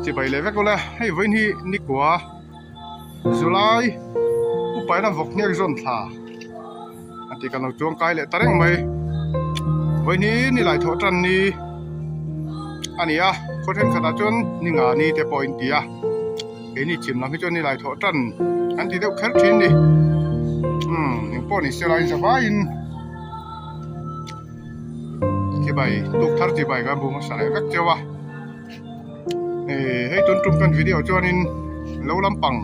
จะไปเลยก็เลยให้วันนี้นี่กว่าจุลายผู้ไปนั่งวกเนี่ยจนท่าอันที่กันเราจวงไกลเลยตาเร่งไหมวันนี้นี่หลายโทษจันนี่อันนี้คนเห็นขนาดจนนี่งานนี่แต่พออินเดียเอ็นี่ชิมน้ำให้จนนี่หลายโทษจันอันที่เด็กแค่ทิ้งนี่ยังพอนี่เสียไรสบายที่ไปตุกทัดที่ไปกันบุ้งสลายแบกเจ้าวะให้ต้นจุ่มกันวิดีโอจวนนินแล้วลำปัง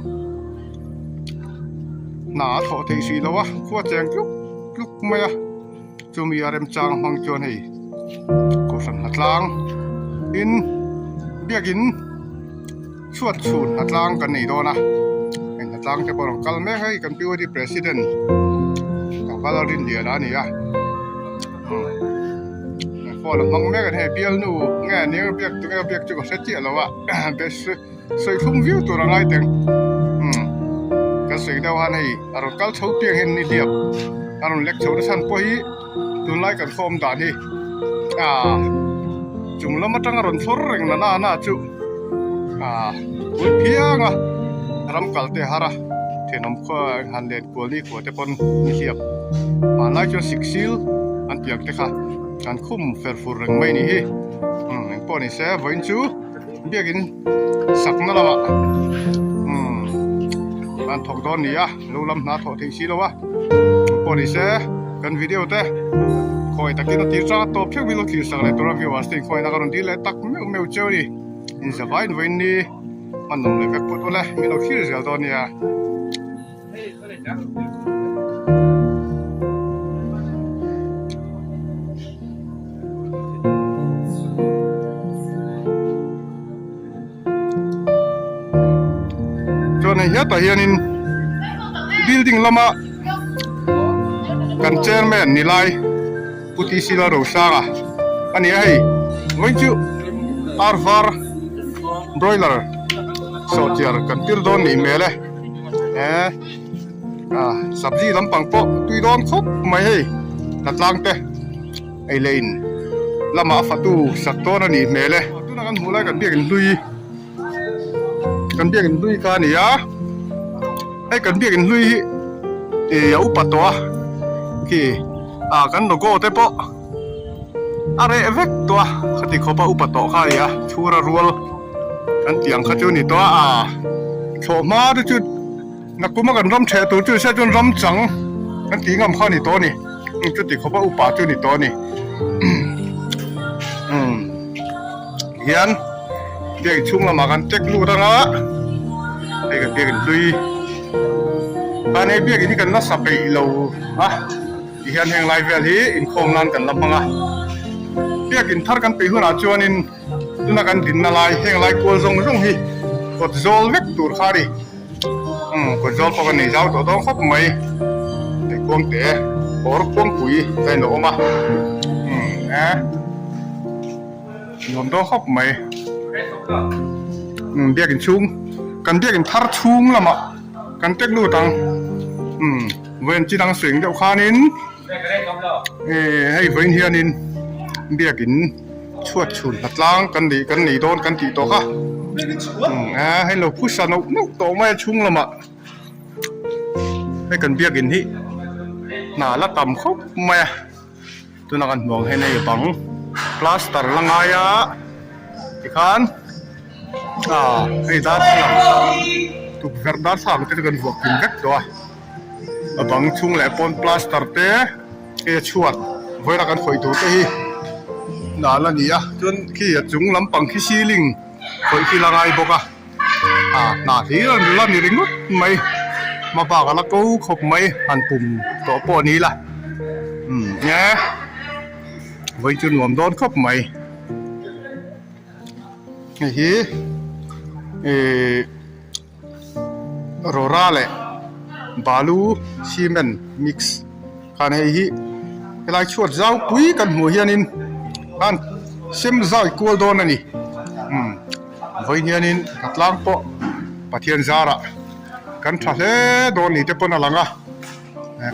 หนาโถเทสีแล้ววะขวดแจงลุกไม่จะมีอะไรจางมังจวนให้กูสั่นหัดล้างอินเบียกินชวดสูดหัดล้างกันนี่โดนะหัดล้างจะบอกกันไม่ให้กันพิวที่ประธานกับว่าเราดินเดียนะนี่พอเรามังแม่กันให้เปียนูงานนี้เปียกตัวเปียกจุกเสียเจียแล้ววะเบสใส่ทุ่งวิวตัวอะไรแต่งก็สิ่งเดียวกันให้อารมณ์กัลเช่าเปียกเห็นนี่เดียบอารมณ์เล็กเช่าที่ฉันพอฮีตัวไล่กันโคมด่านนี่จุ่มแล้วมาตั้งอารมณ์ฟอร์เร่งน่าจุเพียงรำกัลเตหระเทนอมข้อหันเลนกัวลี่กัวเตปนนี่เดียบมาไล่จนสิกซิลอันเปียกเตค่ะการคุมเฟรฟูร์เร่งไม่นี่ยังพอนี่เสียวันจูเบียกินสักนั่นละวะการถกดอนนี่รู้ลำนาถอดทิ้งชีแล้ววะพอนี่เสียกันวิดีโอเต้คอยตะกี้ตีจ้าตัวเพียงวิโลคิสักเลยตัวเราวิวสติคอยนักการันตีเลยตักเมวเจ้าดิอินสบายวันนี้มันนุ่มเลยแบบปุ๊บเลยมีเราคิดเสียตอนนี้ในเฮียตาเฮียนินบิลดิ้งลำกันเชอร์แมนนิไลพุทธิศิลาโรซาอันนี้ให้วันจูอาร์ฟาร์บรอยเลอร์โซเชียร์กันติลโดนนี่เมล่สับจีลำปังโปตุยโดนครบไม่ให้นัดล้างเตะไอเลนลำฟัตูสักตัวนี่เมล่ตุนักมูลกันเบียกันลุยกันเบียกันลุยกันนี่ไอ้กันเบียกันลุยอุปตัวที่กันโลโก้เตปะอะไรเอฟเฟกตัวขติเขาปะอุปตัวข้านี่ชัวร์รัวกันเตียงข้าจุนี่ตัวโฉมมาดูจุดนักกุมกันรำเชตัวจุดเสียจนรำจังกันตีงามข้านี่ตัวนี่จุดที่เขาปะอุปจุนี่ตัวนี่เฮียนเบียกชุ่มละมากันเจ็กลูดังไอ้กันเบียกันลุยอันนี้เบียกนี่กันน่าสับไปเราที่เห็นแห่งไลฟ์เวลที่อินโคมนั่นกันลำพังเบียกินทัดกันไปหัวหน้าจวนอินดูนักกันดินนาลายแห่งไลฟ์กวลทรงที่กดโจลเล็กตัวขาดิกดโจลพอกันนี่เจ้าตัวต้องครบไหมแต่กวงเตะปอร์กวงปุ๋ยใส่หนูมาหนุ่มต้องครบไหมเบียกินชุ่มกันเบียกินทัดชุ่มละมั้งกันเต็กลูตังเว้นจีดังเสียงเจ้าข้านินให้เว้นเฮียนินเบียกินชวดฉุนหัดล้างกันดีกันหนีโดนกันตีโตค่ะให้เราพูดสนุกนุกโตไม่ชุ่มละมั้งให้กันเบียกินที่หนาละต่ำครบไหมตัวนักการมองให้ในบังพลาสเตอร์ละไงที่ขันให้ด้านหลังทุกเวอร์ดาร์สามที่กันพวกกินเด็กตัวบางช่วงแหลปนพลาสเตอร์เตะชวดเวลากันคอยตัวเตะน่าละนี่จนขี้จุงลำปังขี้ซีลิงคอยขี้ละไงบอกน่าที่ละนี่ริงมั้ยไม่มาปากละกูขบไม่หันปุ่มตัวปอนี้ล่ะเนี่ยไว้จนหวมโดนขบไม่โรราเลยบาลูซีเมนต์มิกซ์กันให้เวลาชวดเจ้าปุยกันหัวเฮียนินกันเชื่อมเจ้าอีกวลโดนนี่ไว้เฮียนินกัดล้างปะปะเทียนซาระกันทะเลโดนนี่เตปนอะไร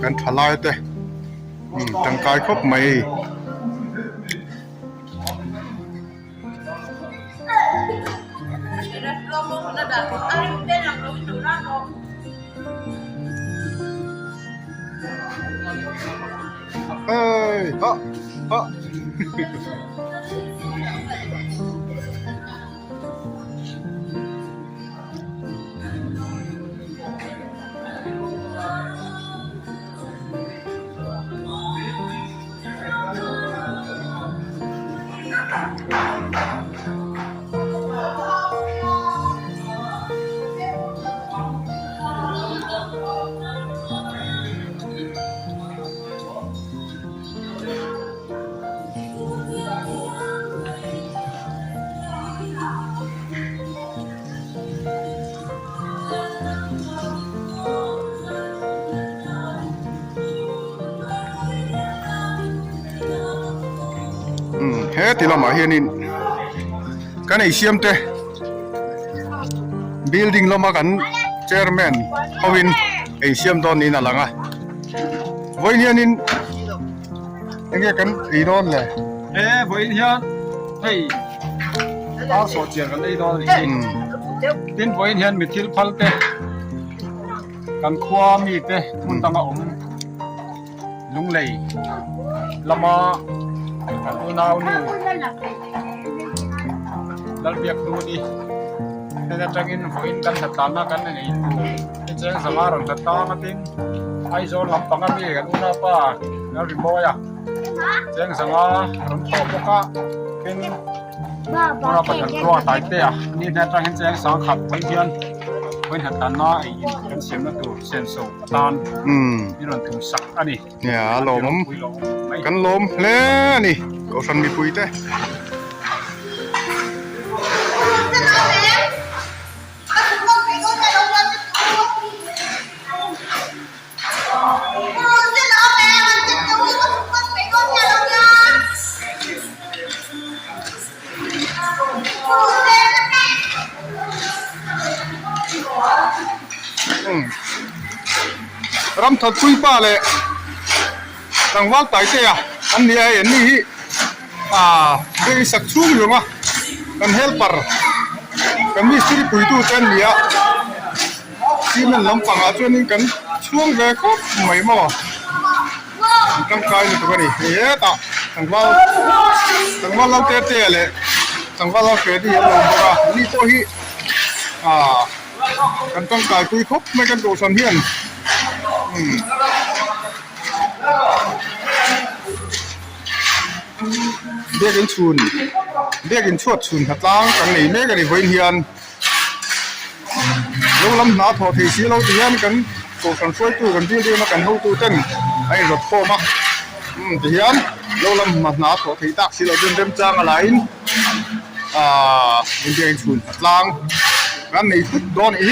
กันทลายเตตั้งกายครบไหม น เอ้ยฮะเฮ้ติละมาเฮียนินกันไอเสียมเต building ละมากัน chairman เอาวินไอเสียมตอนนี้น่ะล่ะงะไว้เฮียนินยังไงกันอีดอนเลยไว้เฮียเฮ้ยอาสอเจียกันอีดอนนี่ตินไว้เฮียมิทิลพัลเตกันขวามีเตมันตั้งอมลุงเลยละมาดูนาวนี่ดัลเบียกดูดิแต่จังอินโฟอินกันตานากันนี่เจ้าสมารังตานาตินไอโซลำปังมีกันอุณาป้าแล้วริมบ่อยะเจ้าสมารังโตปกะเป็นอุณาป้ากันตัวตายเตะนี่แต่จังเห็นเจ้าสังขับไปเพียนเป็นหัตถานาไอ้เป็นเสียงนั่นตัวเซนโซตานนี่เราถึงสักอันนี้เนี่ยลมกันลมแล้วนี่ก็สันมีปุยเต้รำถัดคุยป้าเลยต่างว่าไต่เตะอันนี้ไอ้นี่เป็นสักชุ่มอยู่มั้งกันเฮลปาร์กันมีสิริปุยตู้เต้นเนี่ยที่มันลำฟังอาจจะนี่กันช่วงแรกก็ไม่มาตั้งใจนี่ตัวนี้เฮ้ยต่างว่าเราเตะเลยต่างว่าเราเกิดที่เราบอกว่านี่ตัวที่กันตั้งใจคุยครบไม่กันโดดสันเฮียนเด็กอินชุนเด็กอินชวดชุนขัดล้างกันหนีแม่กันในวันเฮียนเราลำหนาถอดทีสีเราเฮียนกันโตสันช่วยตู้กันที่เดียวมากันหูตู้เต้นไอ้รถโฟมาเฮียนเราลำหนาถอดทีตักสีเราเดิมจางอะไรเด็กอินชุนขัดล้างกันหนีพุทธโดนอี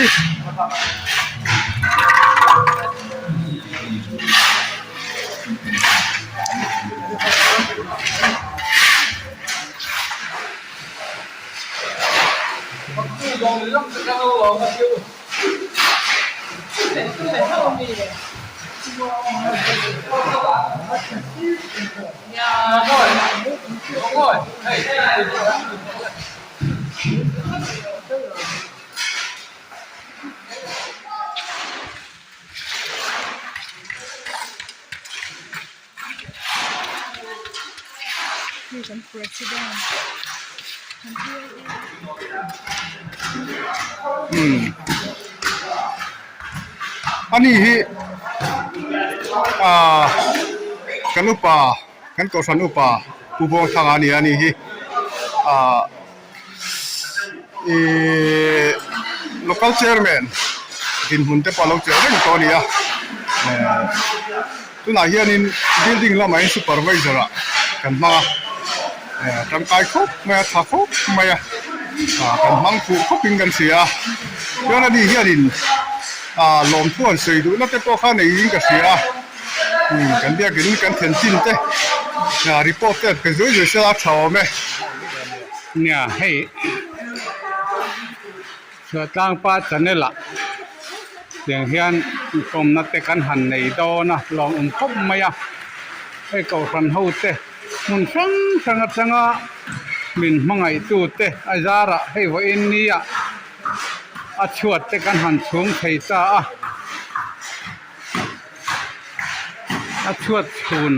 อันนี้กันอุปากันตัวสันอุปาผู้บริหารอันนี้local chairman ดินหุ่นเตปาลูกเจ้าเรื่องตัวนี้ตัวไหนนี่ building ละไม่ supervisor กันมาทำการครบไม่ถ้าครบไม่กันมังคุครบเป็นกันเสียเรื่องนี้เฮียดินลมทั่วสวยดูแล้วแต่พวกเขาในยิงกันเสียกันเดียกินกันเทียนจินเต้รีพอร์ตเตอร์เป็นช่วยเสียชาวไหมเนี่ยให้เสือตั้งป้าจันนี่ละเสียงเฮียนกรมนักเตะกันหันในโดนะลองคบไหมให้เก่าฟันหูเต้มันสังมินมังไอตูเต้ไอซาระให้ว่าอินนี่ อาชวดแต่กันหันสูงไทตาอาชวดทุน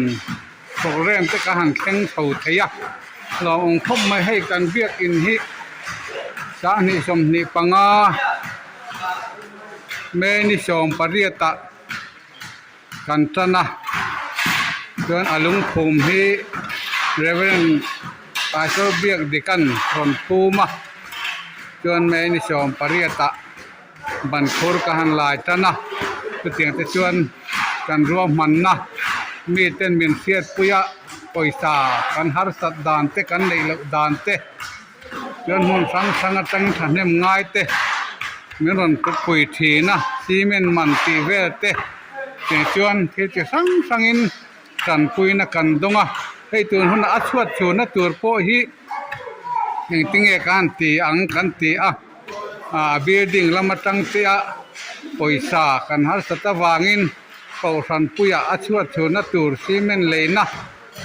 โปรแกรมแต่กันหันแข็งเท่าไทยเราองค์พบไม่ให้กันเบียกอินหิสานิสมนิปังาเมนิสมปริยตะกันตนะจนอลุงภูมิฮิเรเวนปาโซเบียกดิกันคนภูมาจนเมนิสมปริยตะบันโครกหันลายตนะก็เตียงแต่ชวนกันรวมมันนะมีเต้นมีเสียดปุยะปอยสากันหาสัตดานเตกันในลักดานเตจนหุ่นสังสังตังทันเนมง่ายเตมีรอนก็ปุยทีนะซีเมนมันตีเวเตเตียงชวนที่จะสังสังอินกันปุยนะกันดงอ่ะให้ตัวหุ่นอัศวดชวนนะตัวโปหิยังติงเอกันตีอังกันตีบิลดิ้งละมาตั้งเตียปอยสากันหาสัตวางินเป่าสันปุยอัศวดชวนนะตัวซีเมนเลยนะ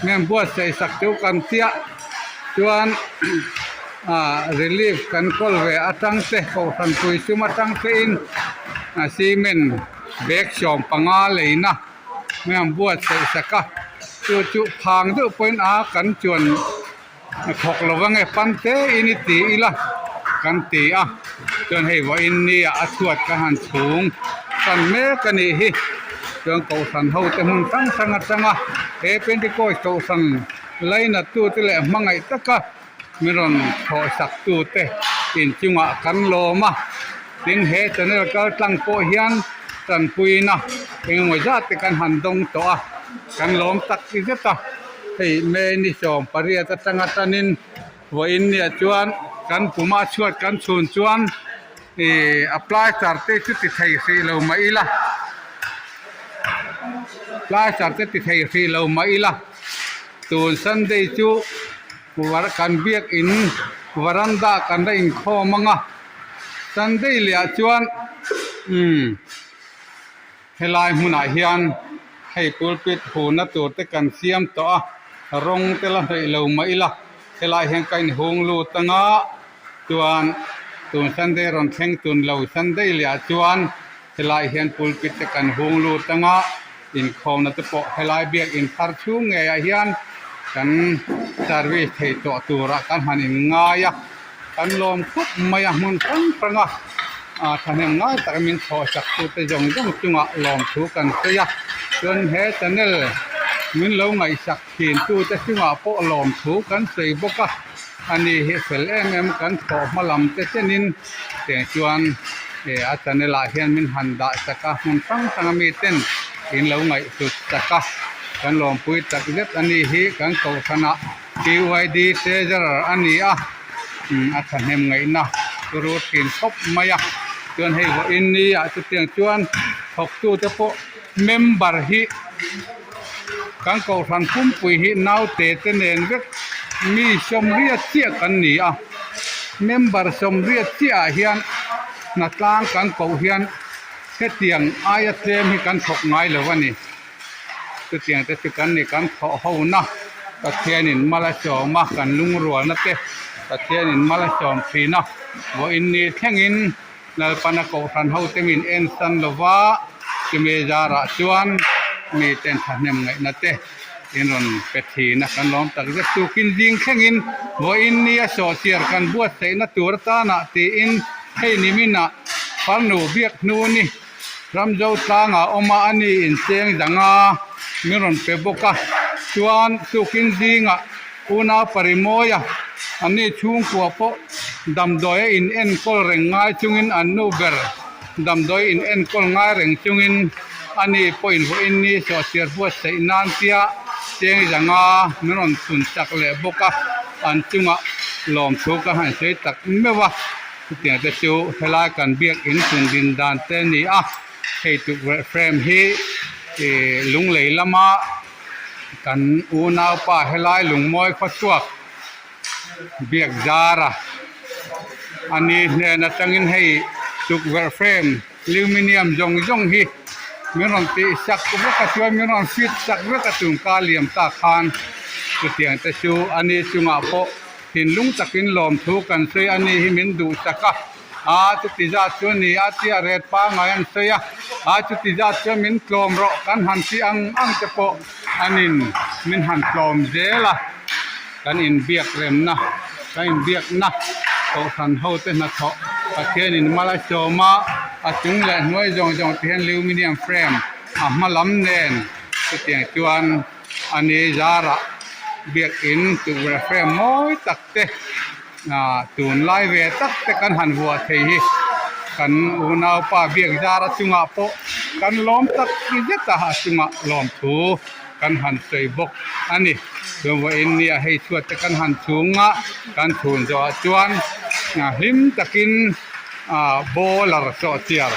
แม่บัวใส่สักเจ้ากันเตียชวนrelief กันก็เลยตั้งเตะเขาทันปุยซุมาตั้งเตอินซีเมนเบกชอมปังอาเลยนะแม่บัวใส่สักจุพางดูเป็นกันจวนถกระวังไอ้ปันเตอินิตีอีละกันตีจนให้ว่าอินนี่อัศวดกันหันสูงกันเมกันนี่ฮิจนเขาทันเฮาแต่หุ่นตั้งสังจังเป็นที่ก้อยเขาทันไล่นัดตัวที่แหลมมังไงตะกะมีรอนขอสักตัวเตอินจุงกันโลมาถึงเหตุนั้นก็ตั้งโปเฮียนตันปุยนะเองว่าจะติกันหันดงตัวกันล้มตักที่จะให้เมนิสมปริยตตั้งตันินว่าอินเนี่ยจวนกันผู้มาชวดกันชวนจวนapply สารเตจุติไทยสีเราไม่ละapply สารเตจุติไทยสีเราไม่ละตัวสันเดจูวากันเบียกอินวารันดากันได้อินข้อมังสันเดเลียจวนให้ลายมุนาเฮียนให้ปูปิดหูนัตัวแต่กันเสียมต่อรงเตละให้เราไม่ละให้ลายแห่งกันหงลูตังจวนตัวสันเดรอนแข่งตุนเราสันเดเลียจวนให้ลายแห่งปูปิดแต่กันหงลูตังอินข้อนัตโปให้ลายเบียกอินพาร์ชูเงียเฮียนกันซาร์วิสให้ตัวรักกันหันง่ายกันลมคุบไม่มุนตั้งประงท่านง่ายแต่มินขอสักตัวแต่จงจุงลมถูกันเสียจนเหตุนั้นมินเราไงสักขีนตัวแต่จุงโปลมถูกันเสียบกอันนี้เฟลกันขอมาลำแต่เช่นนี้แต่จวนอาจารย์ละเฮียนมินหันได้สักมุนตั้งตั้งมีเต้นอินเราไงสุดสักกันลมปุยตักเล็บอันนี้ฮีกันเก่าขณะTYD เทเจอร์อันนี้อาจารย์เห็นไงนะรูทีนครบไหมจนให้ว่าอินนี้จะเตียงจวนหกตัวจะพอเมมเบอร์ฮีกันเก่าทันพุ่มปุยฮีนาวเตเตเนนเวกมีสมเรียเสียกันนี่เมมเบอร์สมเรียเสียเฮียนนัดล้างกันเก่าเฮียนแค่เตียงอายเตมให้กันถกไงหรือว่านี่ตัวเตียงแต่สุกันนี่กันเขานะตะเทียนินมาลาจอมากันลุงรัวนะเต้ตะเทียนินมาลาจอมฟีนะว่าอินนี่แท่งอินนัลปนักโกทันเฮาเตมินเอ็นสันลวะจะมีจาระจวนมีเต็นทันเนมไงนะเต้อินรอนเป็ดทีนะกันล้อมตักจะตูกินยิงแท่งอินว่าอินนี่โซเชียร์กันบวชใส่นะตัวตานะตีอินให้นิมินะฟันหนูเบียกนูนี่รำเจ้าตางอมาอันนี้อินเสียงดังมีรอนเปบกะชวนสุกินจิงอุณาปริโมยอันนี้ช่วงกัวปอดำดอยอินเอ็นกอลเร่งง่ายจุงอินอันนูเบอร์ดำดอยอินเอ็นกอลง่ายเร่งจุงอินอันนี้พออินพออินนี่โซเชียลบัวใส่นานเตียเสียงจังมีรอนสุนจักเล็บกะอันจุงลอมทุกข์ให้ใช้ตักไม่ว่าเตียงจะจูเฮลากันเบียกอินสุนดินดานเตนี่ให้ตุกเฟรมฮีลุงเหลยละมากันอูนาวป่าให้ลายหลงมอยข้อสวกเบียกจาระอันนี้เนี่ยนัดจังอินให้ตุกเวอร์เฟรมอลูมิเนียมจงฮีมีรอนตีสักกุบกระชัวมีรอนฟิตสักเวกระตุงกาเหลี่ยมตาคานตัวเตียงแต่ชูอันนี้จุงอาโปหินลุงตะกินลมทุกันเสยอันนี้หิมินดูสัก จุติจัดชวนนี้อาทิอาเรศป้าไงอันเสียจุติจัดชวนมินกลมรอกันหันที่อังจะโปอันนินมินหันกลมเจละกันอินเบียกเรมนะกันอินเบียกนะโตสันเฮาเตนะเถาะประเทศนินมาลาโจมาจุงและหน่วยจงเทียนลิวมิเนียมเฟรมมาลำเนนเตียงจวนอันนี้จาระเบียกอินตัวเฟรมม้อยตักเตตูนไล่เวตักแต่กันหันหัวเทียกันอุณาป้าเบียกจาระจุงอาโปกันล้อมตักกิจตาจุงอาล้อมถูกันหันใส่บกอันนี้เรื่องว่าอินเนี่ยให้ช่วยแต่กันหันจุงอากันทูนจอจวนหิมตะกินโบลาร์โซเชียล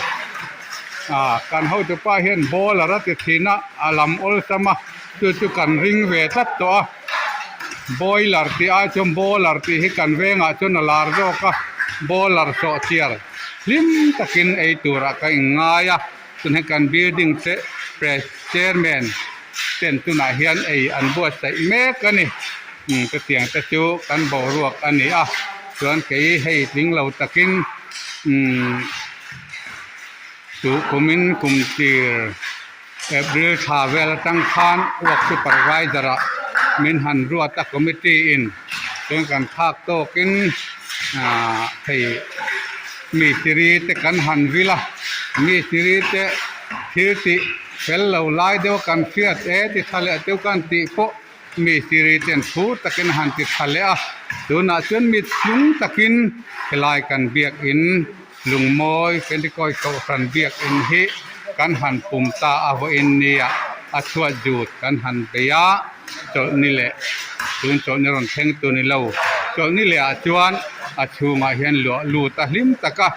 กันเฮาจะป้าเห็นโบลาร์ติทีนะอาลัมอลสมาจุกันริงเวทัดตัวboiler ti a chom boiler ti hi kan venga chon lar jo ka boiler so chiar lim takin ei tura ka ngaya tun he kan building se press chairman ten tuna hian ei an bo sai me kani ka tiang ta chu kan bo ruak ani chuan kei hei ting lo takin tu kumin kumtir April travel tang khan work supervisor min han ruata committee in เรื่องการภาคโตกินให้มีสิริแต่กันหันวิละมีสิริแต่ทิติเฟลเราไล่เดียวกันเสียที่ทะเลเดียวกันติโปมีสิริเต็นฟูตะกินหันติทะเลตัวน่าชวนมีลุงตะกินลายกันเบียกอินลุงมอยเป็นที่ก้อยโตสันเบียกอินฮิกันหันปุ่มตาอาวอินเนียอัชวจูดกันหันเบียจดนี่แหละตุนจดนี่รอนเพ่งตัวนี่เราจดนี่แหละจวนชูมาเห็นหลัวลูตะลิมตะกะ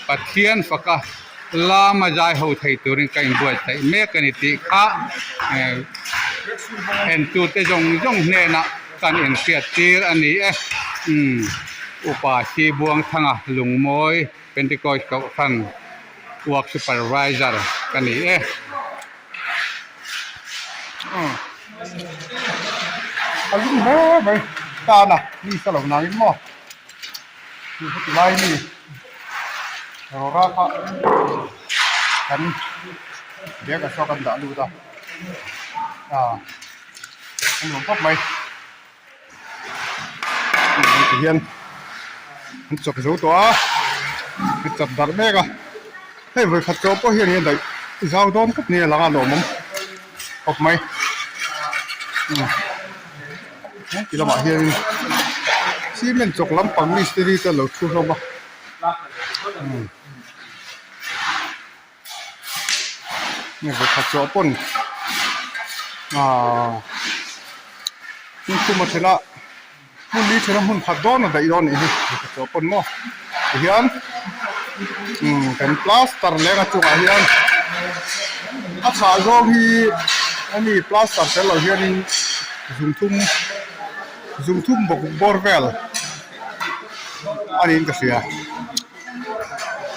ปัทเทียนฝกะลามาใจเฮาไทยตัวนี้กันบวชใส่เมกันติคะเห็นตัวเตจงเนนะกันเอ็นเสียตีรอันนี้อุปาชีบวงทั้งลุงมอยเป็นที่ก้อยเก่าทันwork supervisor กันนี่อายุแม่ไปตาน่ะนี่สลับนายมั่วนี่เขาไล่นี่เราก็กันเดี๋ยวก็ชอบกันด่าดูตาผมหลงพับไหมเฮียนมันจบสูตัวมันจับดักแม่ก็ให้ไปขัดจอบก็เฮียนได้เจ้าโดนกับนี่หลังอ่ะหนุ่มพับไหมที่เรามาเห็นซีเมนต์จกลำปังมิสเตอรี่จะเหลือชั่วโมงบ่เนี่ยก็ขัดจอปนนี่คือมาเทละมุ่งนี้เทละมุ่งขัดดอนอะไรดอนนี่ขัดจอปนมั้งเฮียนกันพลาสเตอร์เล็กจุกเฮียนอาชาโจฮีอันนี้พลาสเตอร์เสร็จแล้วเฮียนzoom tum borvel ani ka sia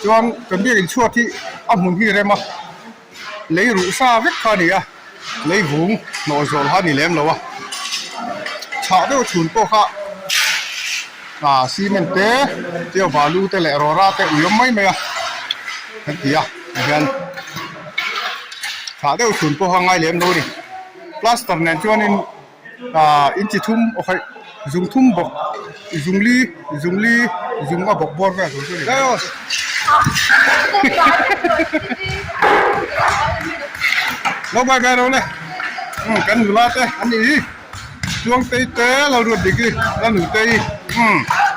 chuan kan bi in chuat hi a mun hi rema lei ru sa vek kha ni lei vung no zol ha ni lem lawa cha de chun po kha cement te teo balu te le rora te uyom mai me kan tia gan cha de chun po ha ngai lem lo ni plaster nen chuan in inchi thum okay zoom thum bok zoom a bok bor va so ni ayo lo ba ga ro le kan la te an ni chuang te la ru digi la nu te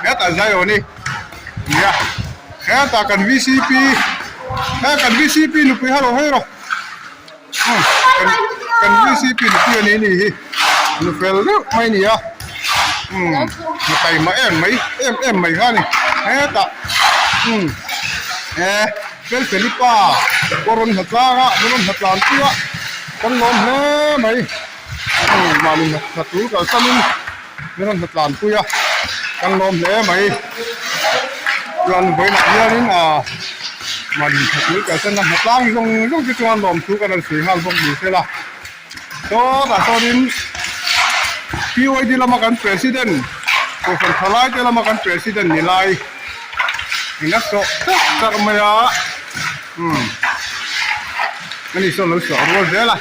ya ta ja yo ni ya ya ta kan vcp nu pi ha ro he ro kan vcp nu pi ni nu fel no mai ni nu kai ma em mai ha ni ta fel felipa koron hatla non hatlan tua kan nom he mai ma ni hatu ka samin non hatlan tua kan nom le mai ran voi na hianin ma ni hatu ka san hatlang jong ki chuan nom tu kan si hal bom ni sela to da sorin PYD lama kan president ko kan thalai te lama kan president nilai นักโตสักมาอ่ะอันนี้ส่วนเราสอนว่าเดี๋ยวละ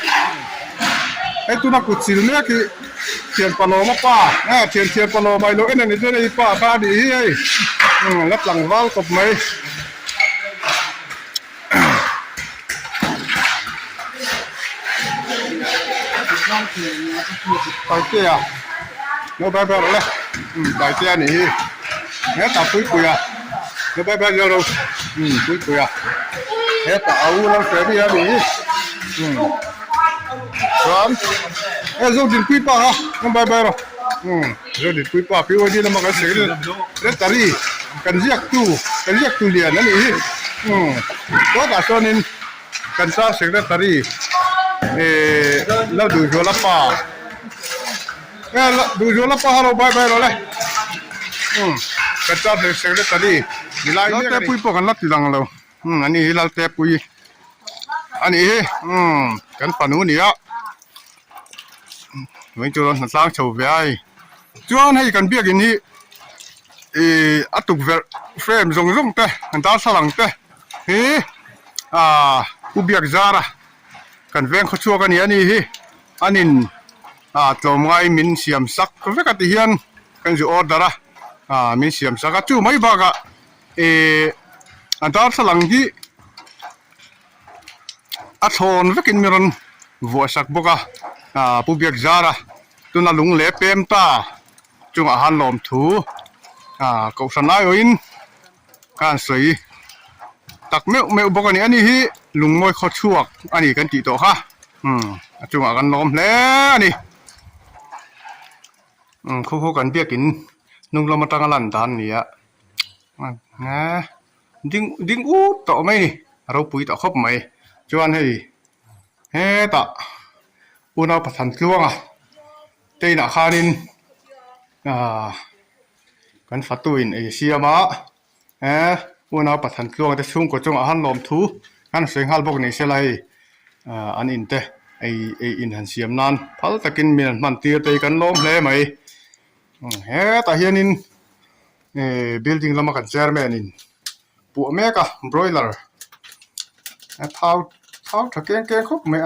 ไอ้ตัวนักกุศลเนี่ยคือเทียนปลอมาป้าเทียนปลอมาโลเอ็นนี่จะได้ป้าข้าดีไอ้รับหลังว่าวกับไหมไปเตี้ยโน้ตแบบอะไรไปเตี้ยนี่เนี่ยตับปุ้ยอ่ะโน้ตแบบเยอะเราปุ้ยอ่ะเนี่ยตับเอาเราเสียดีอ่ะนี่ครับzo din pui pa ha ngam bai bai ro zo din pui pa pi o di la ma ka se re tari kan jiak tu lian na ni ko da so nin kan sa se re tari la du jo la pa la du jo la pa ro bai bai ro le kan sa se re tari ni lai ni te pui pa kan la ti dang lo ani hi la te pui ani kan pa nu ni ya mình cho nó sang chầu về cho hay cần biết cái này áp tục về frame rong te anh ta sao lằng te u biết ra ra cần ven khó chua cái này hi anh in tàu ngay mình xiêm sắc có vẻ cái hiền cần dự order ra mình xiêm sắc chú mấy ba cái anh ta sao lằng hi thon với cái miền vua sắc boka pu biak zara tuna lung le pem ta chung a han lom thu ko sanai oin kan sei tak meu boka ni ani hi lung moi kho chuak ani kan ti to ha chung a kan lom le ani kho kan biakin nung lom atang lan dan ni a na ding u to mai ni ro pui to khop mai chuan hei ta una pathan tluanga teina khanin kan fatuin siama una pathan tluanga te chung ko chung a han lom thu kan seng hal bok ni selai an in te in han siam nan phal takin min man tir te kan lom hle mai ta hianin building lama kan chairman in pu meka broiler thau thakeng khop me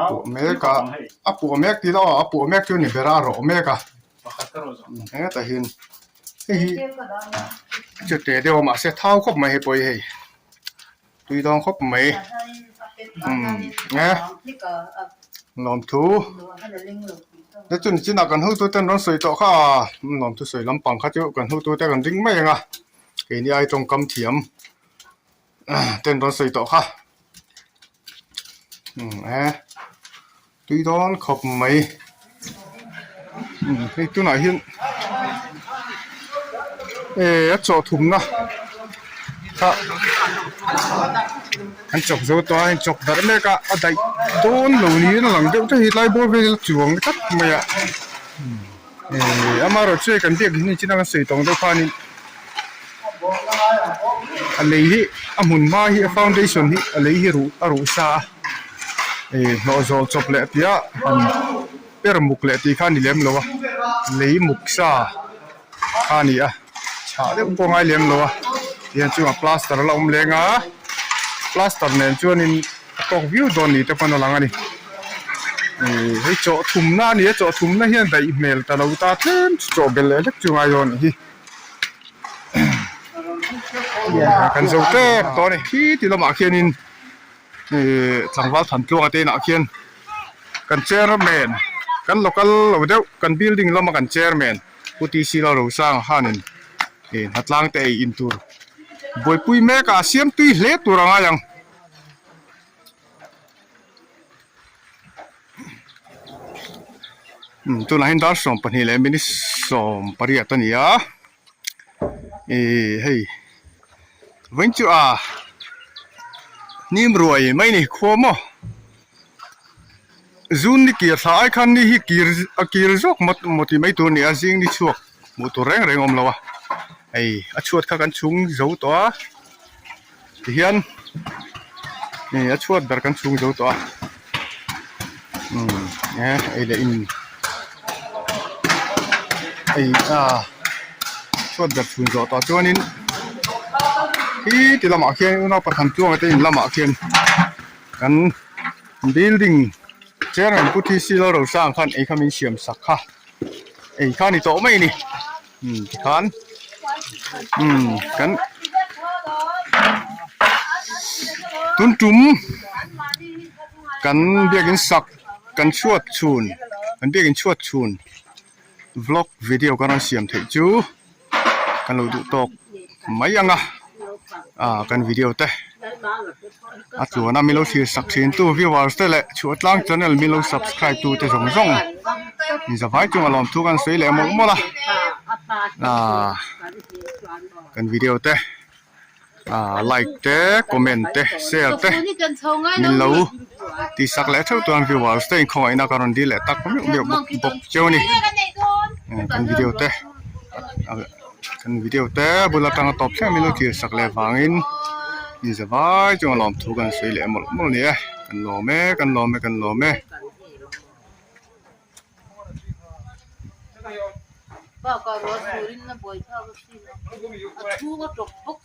pu meka pu mek ti lo pu mek chu ni bera ro meka ta hin chu te de ma se thau khop mai he poi he tui dong khop mai lom thu de chun chin kan hu tu ten ron soi to kha lom tu soi lam pang kha chu kan hu tu te kan ding mai nga ke ni ai trong kam thiam ten ron soi to kha tui don khop mai cái tu này hiện cho thùng na anh chọc dấu to anh chọc đỡ mẹ cả ở đây tôn lâu ní nó lằng đeo cho hít lại bố về chuồng cắt mày ạ ama rồi chơi cần việc này chỉ đang sử dụng đâu pha ni anh lấy hi amun ma hi foundation hi lấy hi ru sa nó rồi chọc lẹ tia per muk le ti khan ni lem lo wa lei muk sa khani a cha de ko ngai lem lo wa yan chu plaster la lenga plaster nen chuan in tok view don ni te pan langa ni hei cho thum na ni cho thum na hian dai email ta lo ta them cho bel le chu ngai yon hi kan zo te to ni hi ti lo ma khian in changwal than tlong ate na khian kan chairman kan local lo deu kan building lo ma kan chairman UTC lo ro sang hanin hatlang te in tur boi pui me ka siam tui hle turanga yang tu na hin dar som pani le mini som paria tania hei venchu nim ruai mai ni khomo zun ni kir thai khan ni hi kir jok moti mai tu ni azing ni chuak mu tu reng om lawa ai a chuat kha kan chung zo to hian ni a chuat dar kan chung zo to ai le in ai chuat dar chung zo to chuanin hi ti lama khian no pathan chuang te in lama khian kan building chairman puthi silo ro sang khan ei khamin siam sak kha ei khan ni to mai ni ti khan kan tun tum kan biakin sak kan chuat chun kan biakin chuat chun vlog video kan siam thei chu kan lo du tok mai anga kan video te atluana milo thir sak thin tu viewers te le chuatlang channel milo subscribe tu te zong zong ni zawai chu alom thu kan sei le mo mo la kan video te like te comment te share te min lo ti sak le thau tuan viewers te khoi na karon di le tak mi bok cheu ni kan video te kan video te bulatang top se milo thir sak le wangin ni zawai chu alom thu kan sei le mo mo ni kan lo me Ba ka ro surin na boy tha ko si. A thu ko tok bok